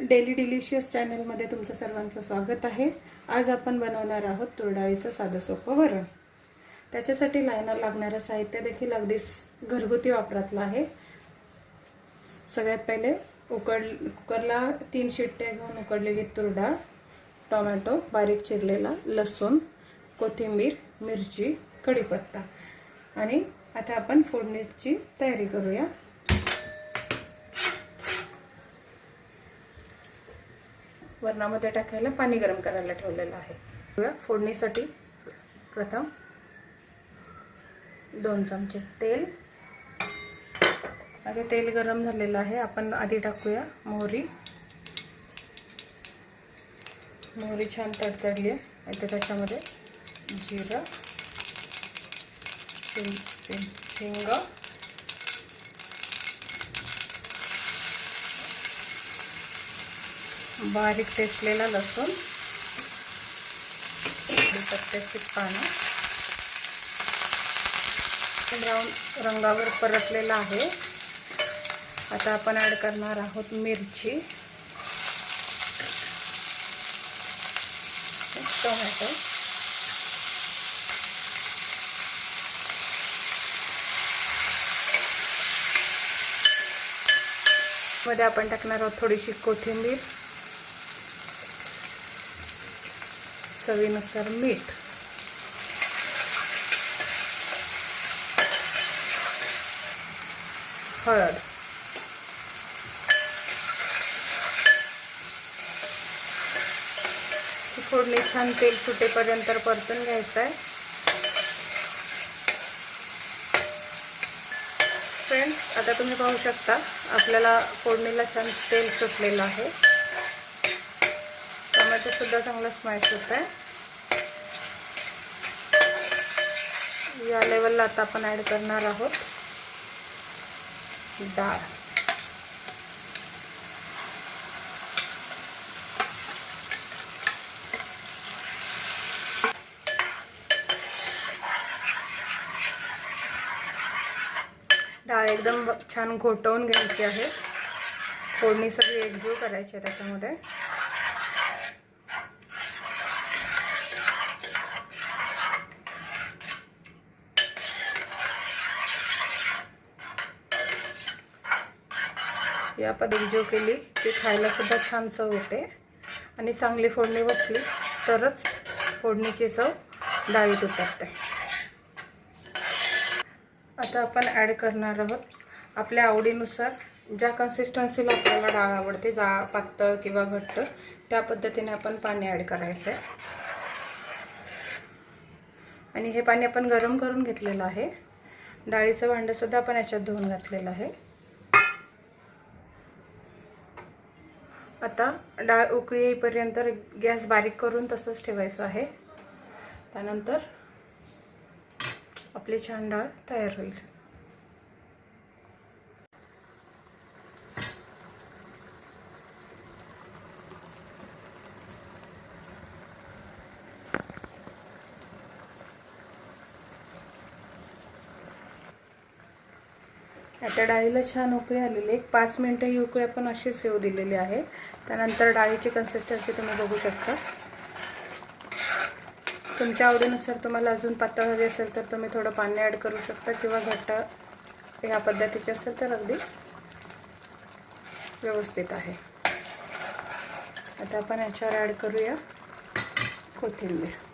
Daily delicious चॅनलमध्ये तुमचं सर्वांचं स्वागत आहे। आज आपण बनवणार आहोत तूर डाळीचं साधं सोपं वरण। त्याच्यासाठी लागणारं साहित्य देखील अगदी घरगुती वापरातलं आहे। सगळ्यात पहिले कुकरला 3 शिट्ट्या घेऊन उकडलेली तूर डाळ, टोमॅटो बारीक चिरलेला, लसूण, कोथिंबीर, मिरची, कढीपत्ता आणि आता आपण फोडणीची तयारी करूया। वरणामध्ये टाकायला पाणी गरम करायला ठेवलेलं आहे। फोडणीसाठी प्रथम 2 चमचे तेल। आता तेल गरम झालेलं आहे। आपण आधी टाकूया मोहरी। मोहरी छान तडतडली आहे। आता त्याच्यामध्ये जिरं, हिंग, बारीक ठेचलेला लसूण, कढीपत्त्याची पानं ब्राऊन रंगावर परतलेला आहे। आता आपण ॲड करणार आहोत मिरची, टोमॅटो, मध्ये आपण टाकणार आहोत थोडीशी कोथिंबीर, चवीनुसार मीठ, हळद, फोडणी छान तेल सुटेपर्यंत परतून घ्यायचं आहे। फ्रेंड्स, आता तुम्ही पाहू शकता आपल्याला फोडणीला छान तेल सुटलेलं आहे। टोमॅटो सुद्धा चांगला स्मॅश होत आहे। या लेवलला आता आपण ॲड करणार आहोत डाळ। डाळ एकदम छान घोटवून घ्यायची आहे। फोडणी सगळी एकजीव करायची आहे त्याच्यामध्ये। या एकजीव केली की खायला सुद्धा छान चव येते आणि चांगली फोडणी बसली तरच फोडणीची चव डाळीत उतरते। आता आपण ॲड करणार आहोत आपल्या आवडीनुसार, ज्या कन्सिस्टन्सीला आपल्याला डाळ आवडते, पातळ किंवा घट्ट, त्या पद्धतीने आपण पाणी ॲड करायचं आहे। आणि हे पाणी आपण गरम करून घेतलेलं आहे। डाळीचं भांडं सुद्धा आपण याच्यात धुवून घातलेलं आहे। आता डाळ उकळी येईपर्यंत गॅस बारीक करून तसंच ठेवायचं आहे। त्यानंतर आपली छान डाळ तयार होईल। आता डाळीला छान उकळी आलेली आहे। 5 मिनिटं ही उकळी आपण अशीच येऊ दिलेली आहे। त्यानंतर डाळीची कन्सिस्टन्सी तुम्ही बघू शकता। तुमच्या आवडीनुसार तुम्हाला अजून पातळ हवी असेल तर तुम्ही थोडं पाणी ॲड करू शकता किंवा घट्ट ह्या पद्धतीचे असेल तर अगदी व्यवस्थित आहे। आता आपण याच्यावर ॲड करूया कोथिंबीर।